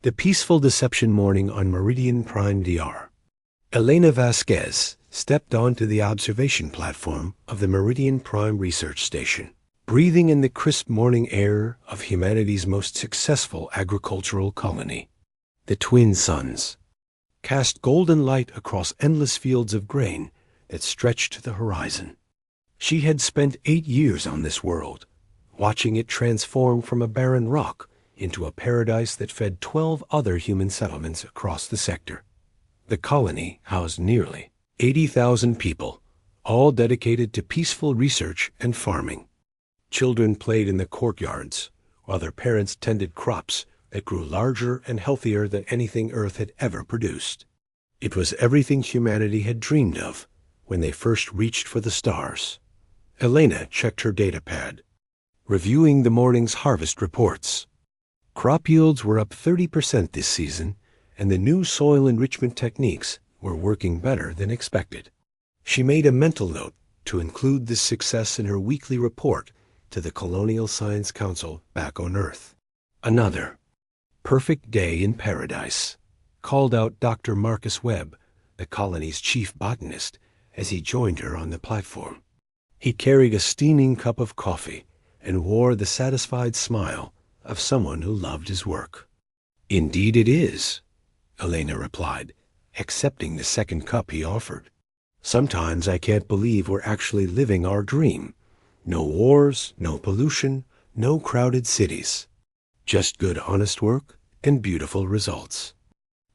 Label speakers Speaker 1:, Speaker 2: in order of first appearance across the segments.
Speaker 1: The peaceful deception morning on Meridian Prime DR. Elena Vasquez stepped onto the observation platform of the Meridian Prime Research Station, breathing in the crisp morning air of humanity's most successful agricultural colony. The twin suns cast golden light across endless fields of grain that stretched to the horizon. She had spent 8 years on this world, watching it transform from a barren rock into a paradise that fed 12 other human settlements across the sector. The colony housed nearly 80,000 people, all dedicated to peaceful research and farming. Children played in the courtyards, while their parents tended crops that grew larger and healthier than anything Earth had ever produced. It was everything humanity had dreamed of when they first reached for the stars. Elena checked her data pad, reviewing the morning's harvest reports. Crop yields were up 30% this season, and the new soil enrichment techniques were working better than expected. She made a mental note to include this success in her weekly report to the Colonial Science Council back on Earth. Another perfect day in paradise, called out Dr. Marcus Webb, the colony's chief botanist, as he joined her on the platform. He carried a steaming cup of coffee and wore the satisfied smile of someone who loved his work. "Indeed it is," Elena replied, accepting the second cup he offered. "Sometimes I can't believe we're actually living our dream. No wars, no pollution, no crowded cities. Just good, honest work and beautiful results."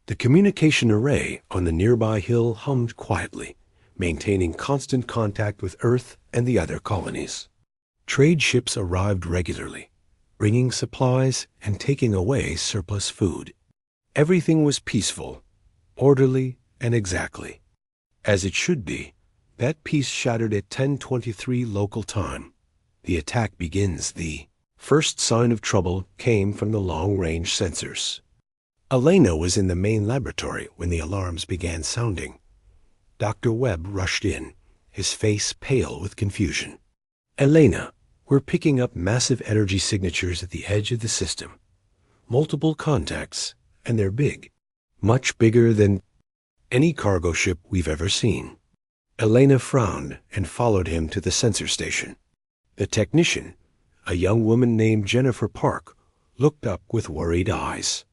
Speaker 1: The communication array on the nearby hill hummed quietly, maintaining constant contact with Earth and the other colonies. Trade ships arrived regularly, bringing supplies and taking away surplus food. Everything was peaceful, orderly, and exactly as it should be. That peace shattered at 10:23 local time. The attack begins. The first sign of trouble came from the long-range sensors. Elena was in the main laboratory when the alarms began sounding. Dr. Webb rushed in, his face pale with confusion. "Elena, we're picking up massive energy signatures at the edge of the system. Multiple contacts, and they're big. Much bigger than any cargo ship we've ever seen." Elena frowned and followed him to the sensor station. The technician, a young woman named Jennifer Park, looked up with worried eyes.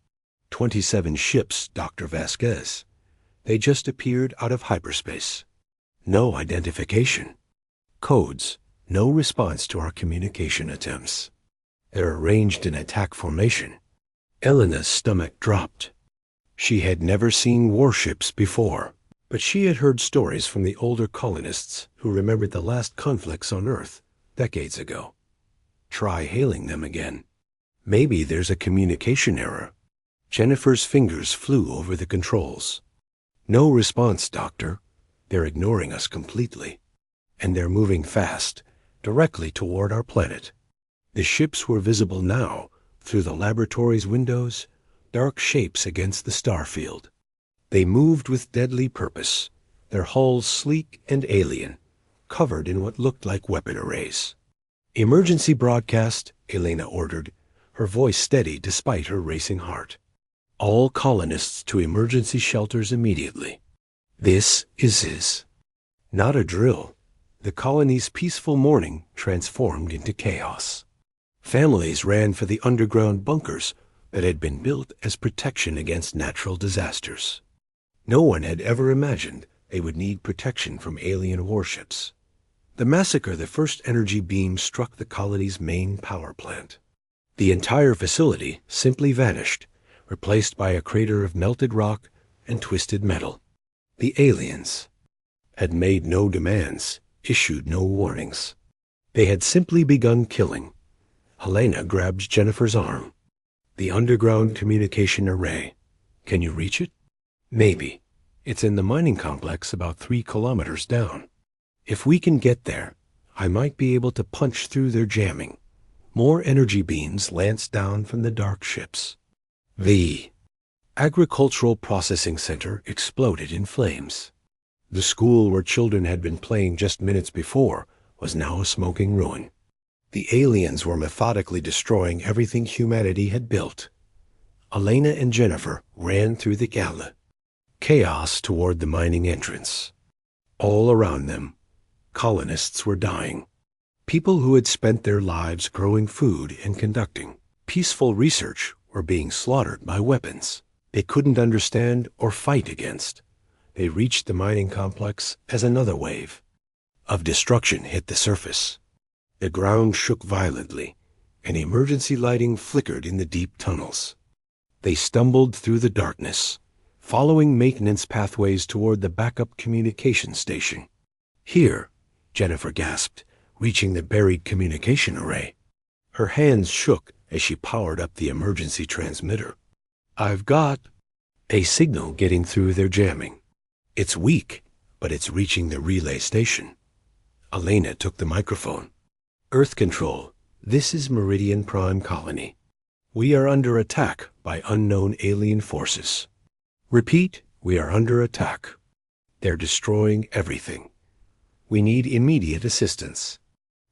Speaker 1: 27 ships, Dr. Vasquez. They just appeared out of hyperspace. No identification. Codes. No response to our communication attempts. They're arranged in attack formation. Elena's stomach dropped. She had never seen warships before, but she had heard stories from the older colonists who remembered the last conflicts on Earth decades ago. Try hailing them again. Maybe there's a communication error. Jennifer's fingers flew over the controls. "No response, Doctor. They're ignoring us completely. And they're moving fast, directly toward our planet." The ships were visible now, through the laboratory's windows, dark shapes against the starfield. They moved with deadly purpose, their hulls sleek and alien, covered in what looked like weapon arrays. "Emergency broadcast," Elena ordered, her voice steady despite her racing heart. "All colonists to emergency shelters immediately. This is not a drill." The colony's peaceful morning transformed into chaos. Families ran for the underground bunkers that had been built as protection against natural disasters. No one had ever imagined they would need protection from alien warships. The massacre, the first energy beam struck the colony's main power plant. The entire facility simply vanished, replaced by a crater of melted rock and twisted metal. The aliens had made no demands, issued no warnings. They had simply begun killing. Helena grabbed Jennifer's arm. "The underground communication array. Can you reach it?" "Maybe. It's in the mining complex about 3 kilometers down. If we can get there, I might be able to punch through their jamming." More energy beams lanced down from the dark ships. The agricultural processing center exploded in flames. The school where children had been playing just minutes before was now a smoking ruin. The aliens were methodically destroying everything humanity had built. Elena and Jennifer ran through the gala, chaos toward the mining entrance. All around them, colonists were dying. People who had spent their lives growing food and conducting peaceful research were being slaughtered by weapons they couldn't understand or fight against. They reached the mining complex as another wave of destruction hit the surface. The ground shook violently, and emergency lighting flickered in the deep tunnels. They stumbled through the darkness, following maintenance pathways toward the backup communication station. Here, Jennifer gasped, reaching the buried communication array. Her hands shook as she powered up the emergency transmitter. "I've got a signal getting through their jamming. It's weak, but it's reaching the relay station." Elena took the microphone. "Earth Control, this is Meridian Prime Colony. We are under attack by unknown alien forces. Repeat, we are under attack. They're destroying everything. We need immediate assistance."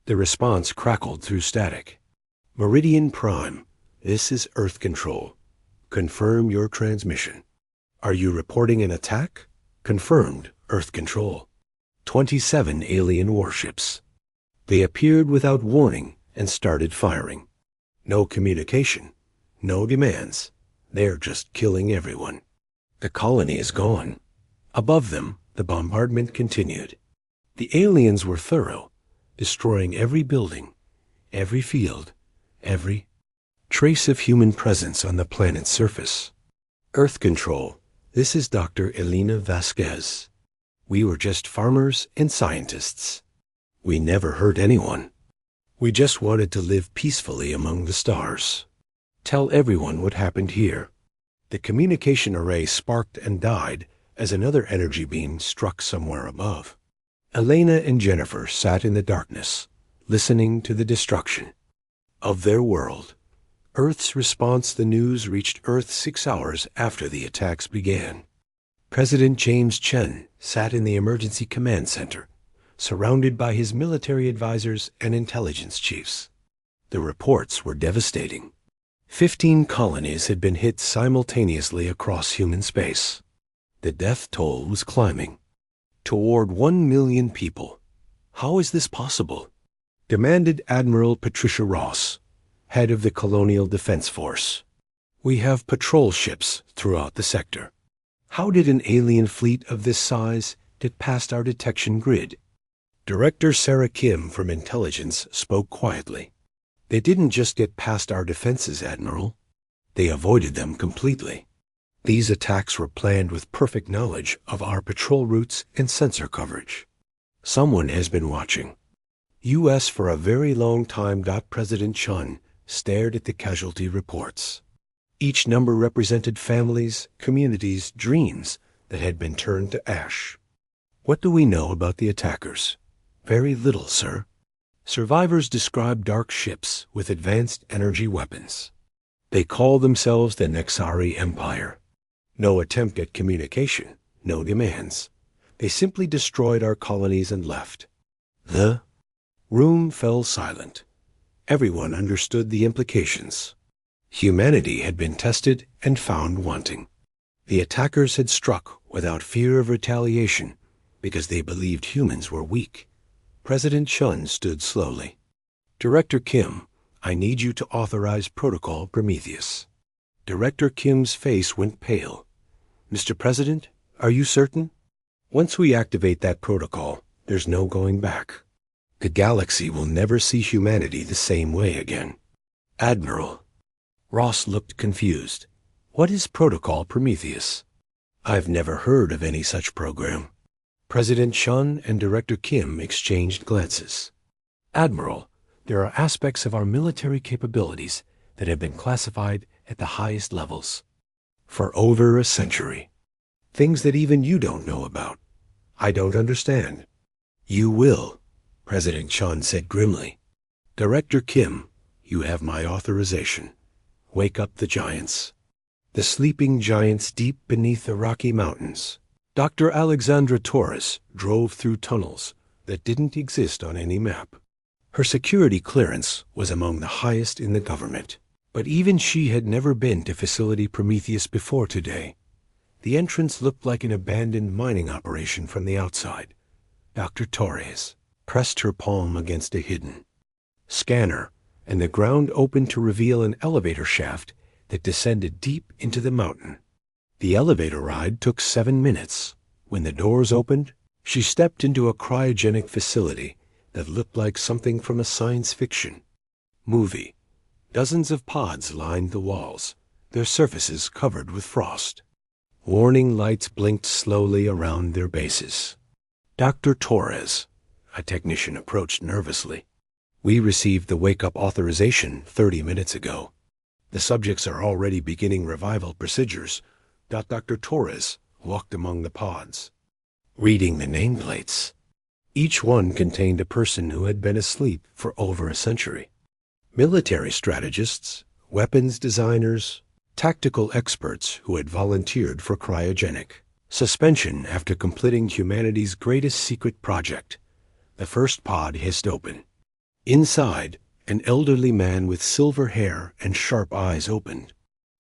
Speaker 1: The response crackled through static. "Meridian Prime, this is Earth Control. Confirm your transmission. Are you reporting an attack? Confirmed, Earth Control. 27 alien warships. They appeared without warning and started firing. No communication, no demands. They're just killing everyone. The colony is gone." Above them, the bombardment continued. The aliens were thorough, destroying every building, every field, every trace of human presence on the planet's surface. "Earth Control, this is Dr. Elena Vasquez. We were just farmers and scientists. We never hurt anyone. We just wanted to live peacefully among the stars. Tell everyone what happened here." The communication array sparked and died as another energy beam struck somewhere above. Elena and Jennifer sat in the darkness, listening to the destruction of their world. Earth's response. The news reached Earth 6 hours after the attacks began. President James Chen sat in the emergency command center, surrounded by his military advisors and intelligence chiefs. The reports were devastating. 15 colonies had been hit simultaneously across human space. The death toll was climbing toward 1 million people. "How is this possible?" demanded Admiral Patricia Ross, head of the Colonial Defense Force. "We have patrol ships throughout the sector. How did an alien fleet of this size get past our detection grid?" Director Sarah Kim from Intelligence spoke quietly. "They didn't just get past our defenses, Admiral. They avoided them completely. These attacks were planned with perfect knowledge of our patrol routes and sensor coverage. Someone has been watching." U.S. for a very long time. President Chun stared at the casualty reports. Each number represented families, communities, dreams that had been turned to ash. "What do we know about the attackers?" "Very little, sir. Survivors describe dark ships with advanced energy weapons. They call themselves the Nexari Empire. No attempt at communication, no demands. They simply destroyed our colonies and left." The room fell silent. Everyone understood the implications. Humanity had been tested and found wanting. The attackers had struck without fear of retaliation because they believed humans were weak. President Chun stood slowly. "Director Kim, I need you to authorize Protocol Prometheus." Director Kim's face went pale. "Mr. President, are you certain?" "Once we activate that protocol, there's no going back. The galaxy will never see humanity the same way again." "Admiral." Ross looked confused. "What is Protocol Prometheus?" "I've never heard of any such program." President Chun and Director Kim exchanged glances. "Admiral, there are aspects of our military capabilities that have been classified at the highest levels for over a century. Things that even you don't know about. I don't understand." "You will," President Chun said grimly. "Director Kim, you have my authorization. Wake up the giants. The sleeping giants deep beneath the Rocky Mountains." Dr. Alexandra Torres drove through tunnels that didn't exist on any map. Her security clearance was among the highest in the government. But even she had never been to Facility Prometheus before today. The entrance looked like an abandoned mining operation from the outside. Dr. Torres pressed her palm against a hidden scanner, and the ground opened to reveal an elevator shaft that descended deep into the mountain. The elevator ride took 7 minutes. When the doors opened, she stepped into a cryogenic facility that looked like something from a science fiction movie. Dozens of pods lined the walls, their surfaces covered with frost. Warning lights blinked slowly around their bases. Dr. Torres, a technician approached nervously. We received the wake-up authorization 30 minutes ago. The subjects are already beginning revival procedures. Dr. Torres walked among the pods, reading the nameplates. Each one contained a person who had been asleep for over a century. Military strategists, weapons designers, tactical experts who had volunteered for cryogenic suspension after completing humanity's greatest secret project. The first pod hissed open. Inside, an elderly man with silver hair and sharp eyes opened.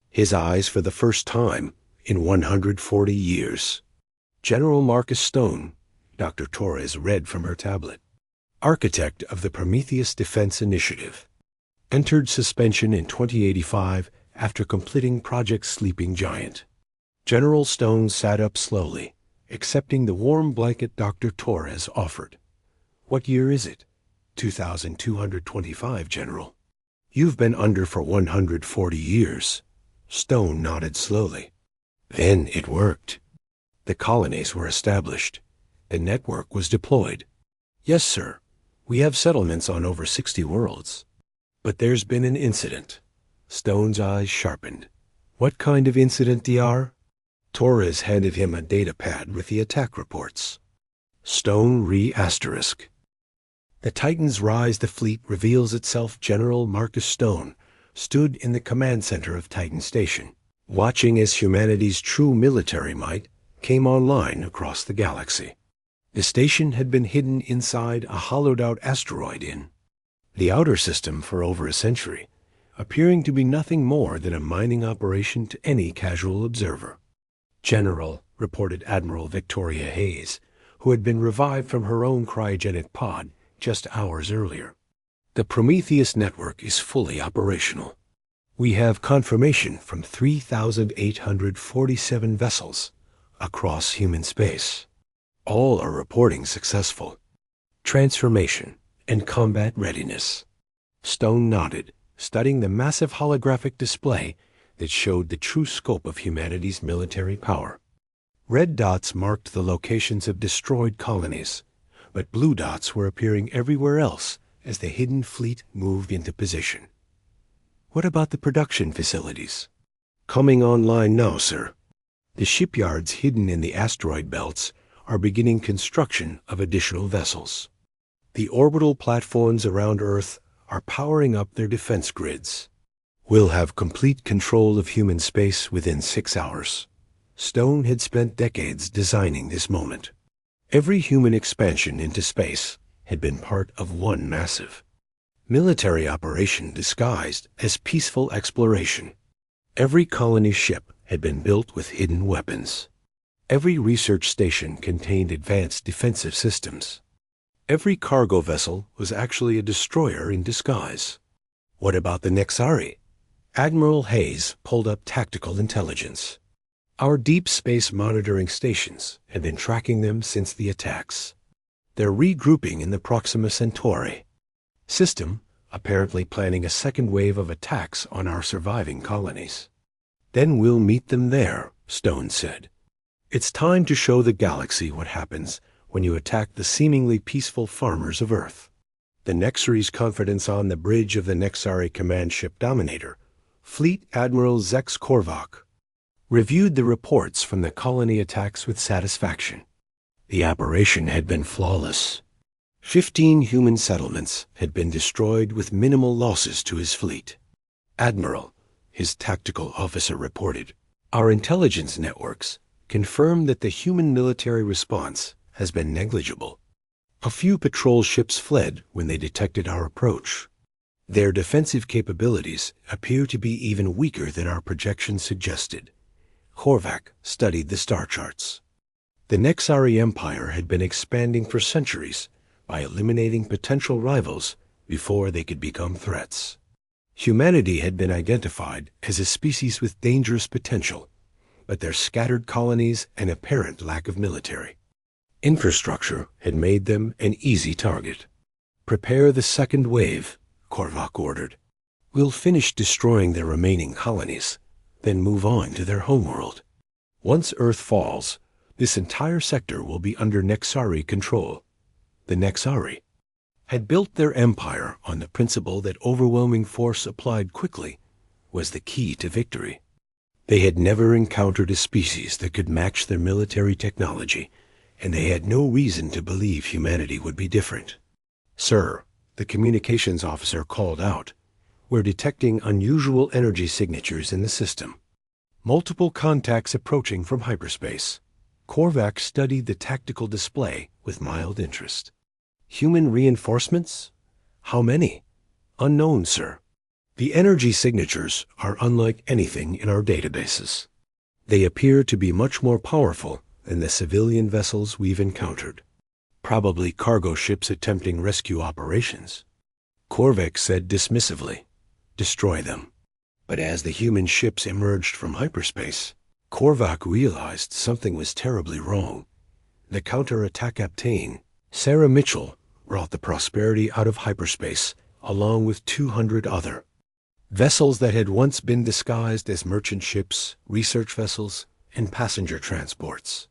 Speaker 1: His eyes for the first time in 140 years. General Marcus Stone, Dr. Torres read from her tablet, architect of the Prometheus Defense Initiative, entered suspension in 2085 after completing Project Sleeping Giant. General Stone sat up slowly, accepting the warm blanket Dr. Torres offered. What year is it? 2225, General. You've been under for 140 years. Stone nodded slowly. Then it worked. The colonies were established. The network was deployed. Yes, sir. We have settlements on over 60 worlds. But there's been an incident. Stone's eyes sharpened. What kind of incident, DR? Torres handed him a data pad with the attack reports. Stone re-asterisk. The Titan's rise the fleet reveals itself. General Marcus Stone stood in the command center of Titan Station, watching as humanity's true military might came online across the galaxy. The station had been hidden inside a hollowed-out asteroid in the outer system for over a century, appearing to be nothing more than a mining operation to any casual observer. General, reported Admiral Victoria Hayes, who had been revived from her own cryogenic pod just hours earlier. The Prometheus network is fully operational. We have confirmation from 3,847 vessels across human space. All are reporting successful transformation and combat readiness. Stone nodded, studying the massive holographic display that showed the true scope of humanity's military power. Red dots marked the locations of destroyed colonies, but blue dots were appearing everywhere else as the hidden fleet moved into position. What about the production facilities? Coming online now, sir. The shipyards hidden in the asteroid belts are beginning construction of additional vessels. The orbital platforms around Earth are powering up their defense grids. We'll have complete control of human space within 6 hours. Stone had spent decades designing this moment. Every human expansion into space had been part of one massive military operation disguised as peaceful exploration. Every colony ship had been built with hidden weapons. Every research station contained advanced defensive systems. Every cargo vessel was actually a destroyer in disguise. What about the Nexari? Admiral Hayes pulled up tactical intelligence. Our deep space monitoring stations had been tracking them since the attacks. They're regrouping in the Proxima Centauri system, apparently planning a second wave of attacks on our surviving colonies. Then we'll meet them there, Stone said. It's time to show the galaxy what happens when you attack the seemingly peaceful farmers of Earth. The Nexari's confidence on the bridge of the Nexari command ship Dominator, Fleet Admiral Zex Korvak, reviewed the reports from the colony attacks with satisfaction. The operation had been flawless. 15 human settlements had been destroyed with minimal losses to his fleet. Admiral, his tactical officer reported, our intelligence networks confirmed that the human military response has been negligible. A few patrol ships fled when they detected our approach. Their defensive capabilities appear to be even weaker than our projections suggested. Korvac studied the star charts. The Nexari Empire had been expanding for centuries by eliminating potential rivals before they could become threats. Humanity had been identified as a species with dangerous potential, but their scattered colonies and apparent lack of military infrastructure had made them an easy target. "Prepare the second wave," Korvac ordered. "We'll finish destroying their remaining colonies, then move on to their homeworld. Once Earth falls, this entire sector will be under Nexari control." The Nexari had built their empire on the principle that overwhelming force applied quickly was the key to victory. They had never encountered a species that could match their military technology, and they had no reason to believe humanity would be different. "Sir," the communications officer called out, "we're detecting unusual energy signatures in the system. Multiple contacts approaching from hyperspace." Korvac studied the tactical display with mild interest. "Human reinforcements? How many?" "Unknown, sir. The energy signatures are unlike anything in our databases. They appear to be much more powerful than the civilian vessels we've encountered. Probably cargo ships attempting rescue operations." Korvac said dismissively, "Destroy them." But as the human ships emerged from hyperspace, Korvac realized something was terribly wrong. The counterattack captain, Sarah Mitchell, brought the Prosperity out of hyperspace along with 200 other vessels that had once been disguised as merchant ships, research vessels, and passenger transports.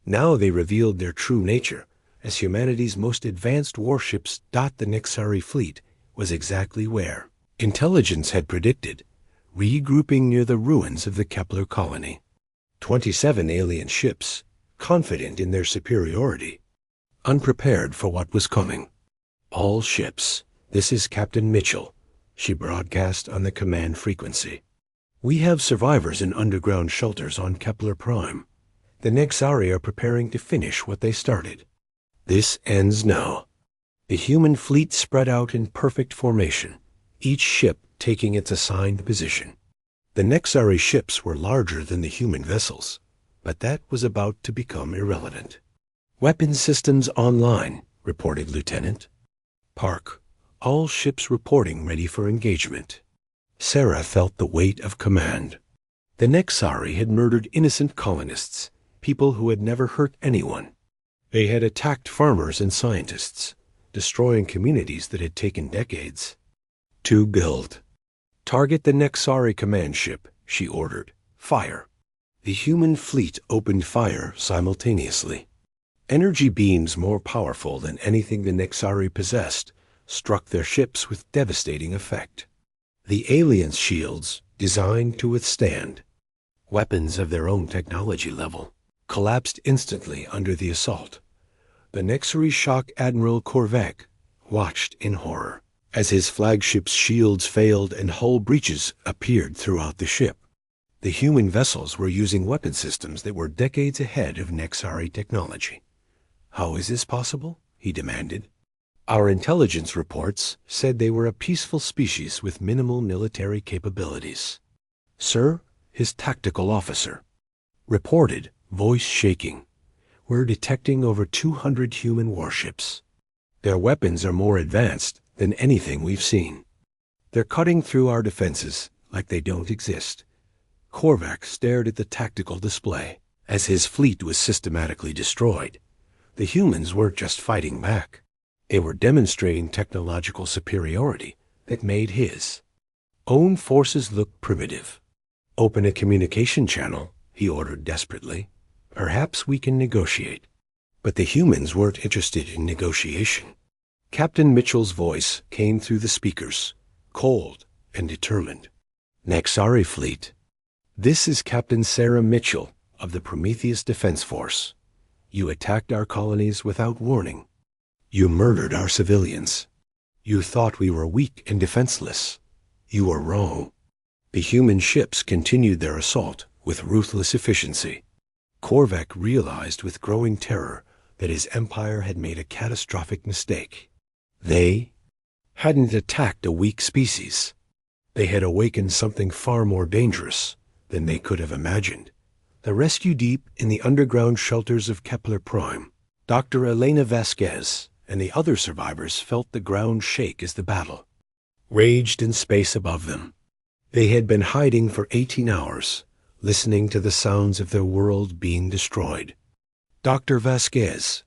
Speaker 1: Now they revealed their true nature as humanity's most advanced warships. The Nexari fleet was exactly where intelligence had predicted, regrouping near the ruins of the Kepler colony. 27 alien ships, confident in their superiority, unprepared for what was coming. "All ships, this is Captain Mitchell," she broadcast on the command frequency. "We have survivors in underground shelters on Kepler Prime. The Nexari are preparing to finish what they started. This ends now." The human fleet spread out in perfect formation, each ship taking its assigned position. The Nexari ships were larger than the human vessels, but that was about to become irrelevant. "Weapon systems online," reported Lieutenant Park. "All ships reporting ready for engagement." Sarah felt the weight of command. The Nexari had murdered innocent colonists, people who had never hurt anyone. They had attacked farmers and scientists, destroying communities that had taken decades to build. "Target the Nexari command ship," she ordered. "Fire." The human fleet opened fire simultaneously. Energy beams more powerful than anything the Nexari possessed struck their ships with devastating effect. The aliens' shields, designed to withstand weapons of their own technology level, collapsed instantly under the assault. The Nexari shock Admiral Korvac watched in horror as his flagship's shields failed and hull breaches appeared throughout the ship. The human vessels were using weapon systems that were decades ahead of Nexari technology. "How is this possible?" he demanded. "Our intelligence reports said they were a peaceful species with minimal military capabilities." "Sir," his tactical officer reported, voice shaking, "we're detecting over 200 human warships. Their weapons are more advanced than anything we've seen. They're cutting through our defenses like they don't exist." Korvac stared at the tactical display as his fleet was systematically destroyed. The humans weren't just fighting back. They were demonstrating technological superiority that made his own forces look primitive. "Open a communication channel," he ordered desperately. "Perhaps we can negotiate." But the humans weren't interested in negotiation. Captain Mitchell's voice came through the speakers, cold and determined. "Nexari fleet, this is Captain Sarah Mitchell of the Prometheus Defense Force. You attacked our colonies without warning. You murdered our civilians. You thought we were weak and defenseless. You were wrong." The human ships continued their assault with ruthless efficiency. Korvac realized with growing terror that his empire had made a catastrophic mistake. They hadn't attacked a weak species. They had awakened something far more dangerous than they could have imagined. The rescue deep in the underground shelters of Kepler Prime, Dr. Elena Vasquez and the other survivors felt the ground shake as the battle raged in space above them. They had been hiding for 18 hours, listening to the sounds of their world being destroyed. Dr. Vasquez,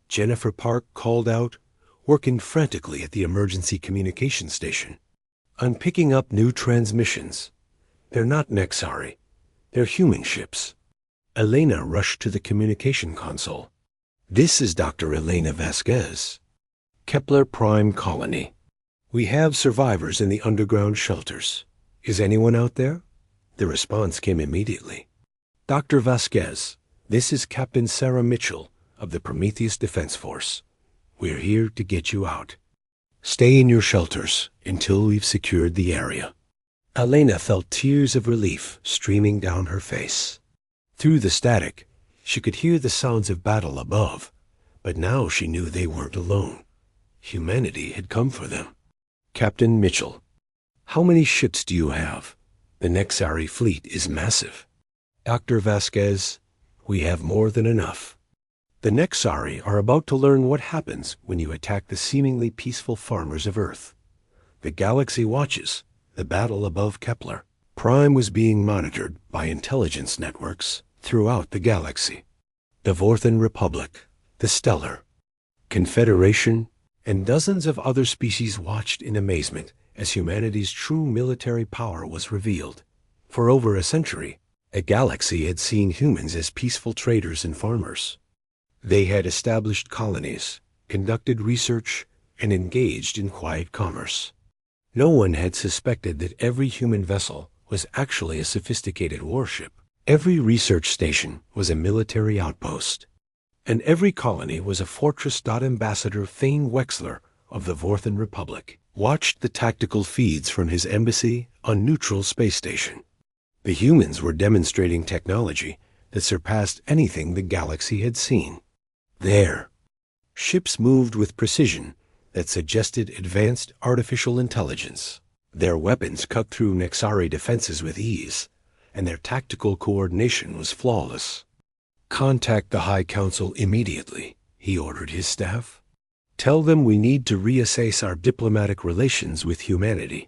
Speaker 1: Jennifer Park called out, working frantically at the emergency communication station. "I'm picking up new transmissions. They're not Nexari. They're human ships." Elena rushed to the communication console. "This is Dr. Elena Vasquez. Kepler Prime Colony. We have survivors in the underground shelters. Is anyone out there?" The response came immediately. "Dr. Vasquez, this is Captain Sarah Mitchell of the Prometheus Defense Force. We're here to get you out. Stay in your shelters until we've secured the area." Elena felt tears of relief streaming down her face. Through the static, she could hear the sounds of battle above, but now she knew they weren't alone. Humanity had come for them. "Captain Mitchell, how many ships do you have? The Nexari fleet is massive." "Dr. Vasquez, we have more than enough. The Nexari are about to learn what happens when you attack the seemingly peaceful farmers of Earth. The galaxy watches the battle above Kepler. Prime was being monitored by intelligence networks throughout the galaxy. The Vorthan Republic, the Stellar, Confederation, and dozens of other species watched in amazement as humanity's true military power was revealed. For over a century, a galaxy had seen humans as peaceful traders and farmers. They had established colonies, conducted research, and engaged in quiet commerce. No one had suspected that every human vessel was actually a sophisticated warship. Every research station was a military outpost, and every colony was a fortress. Ambassador Thane Wexler of the Vorthan Republic watched the tactical feeds from his embassy on Neutral Space Station. The humans were demonstrating technology that surpassed anything the galaxy had seen. There, ships moved with precision that suggested advanced artificial intelligence. Their weapons cut through Nexari defenses with ease, and their tactical coordination was flawless. "Contact the High Council immediately," he ordered his staff. "Tell them we need to reassess our diplomatic relations with humanity.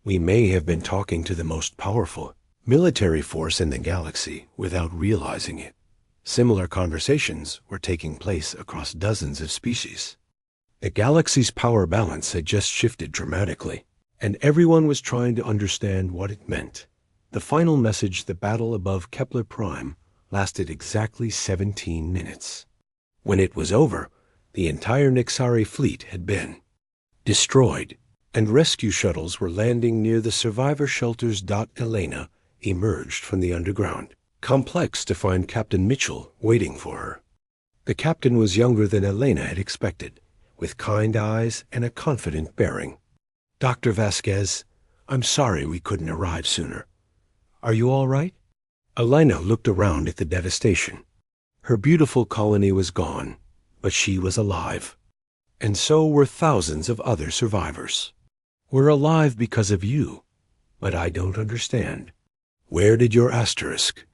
Speaker 1: We may have been talking to the most powerful military force in the galaxy without realizing it." Similar conversations were taking place across dozens of species. The galaxy's power balance had just shifted dramatically, and everyone was trying to understand what it meant. The final message, the battle above Kepler Prime, lasted exactly 17 minutes. When it was over, the entire Nexari fleet had been destroyed, and rescue shuttles were landing near the survivor shelters. Elena emerged from the underground, complex to find Captain Mitchell waiting for her. The captain was younger than Elena had expected, with kind eyes and a confident bearing. "Dr. Vasquez, I'm sorry we couldn't arrive sooner. Are you all right?" Elena looked around at the devastation. Her beautiful colony was gone, but she was alive. And so were thousands of other survivors. "We're alive because of you, but I don't understand. Where did your asterisk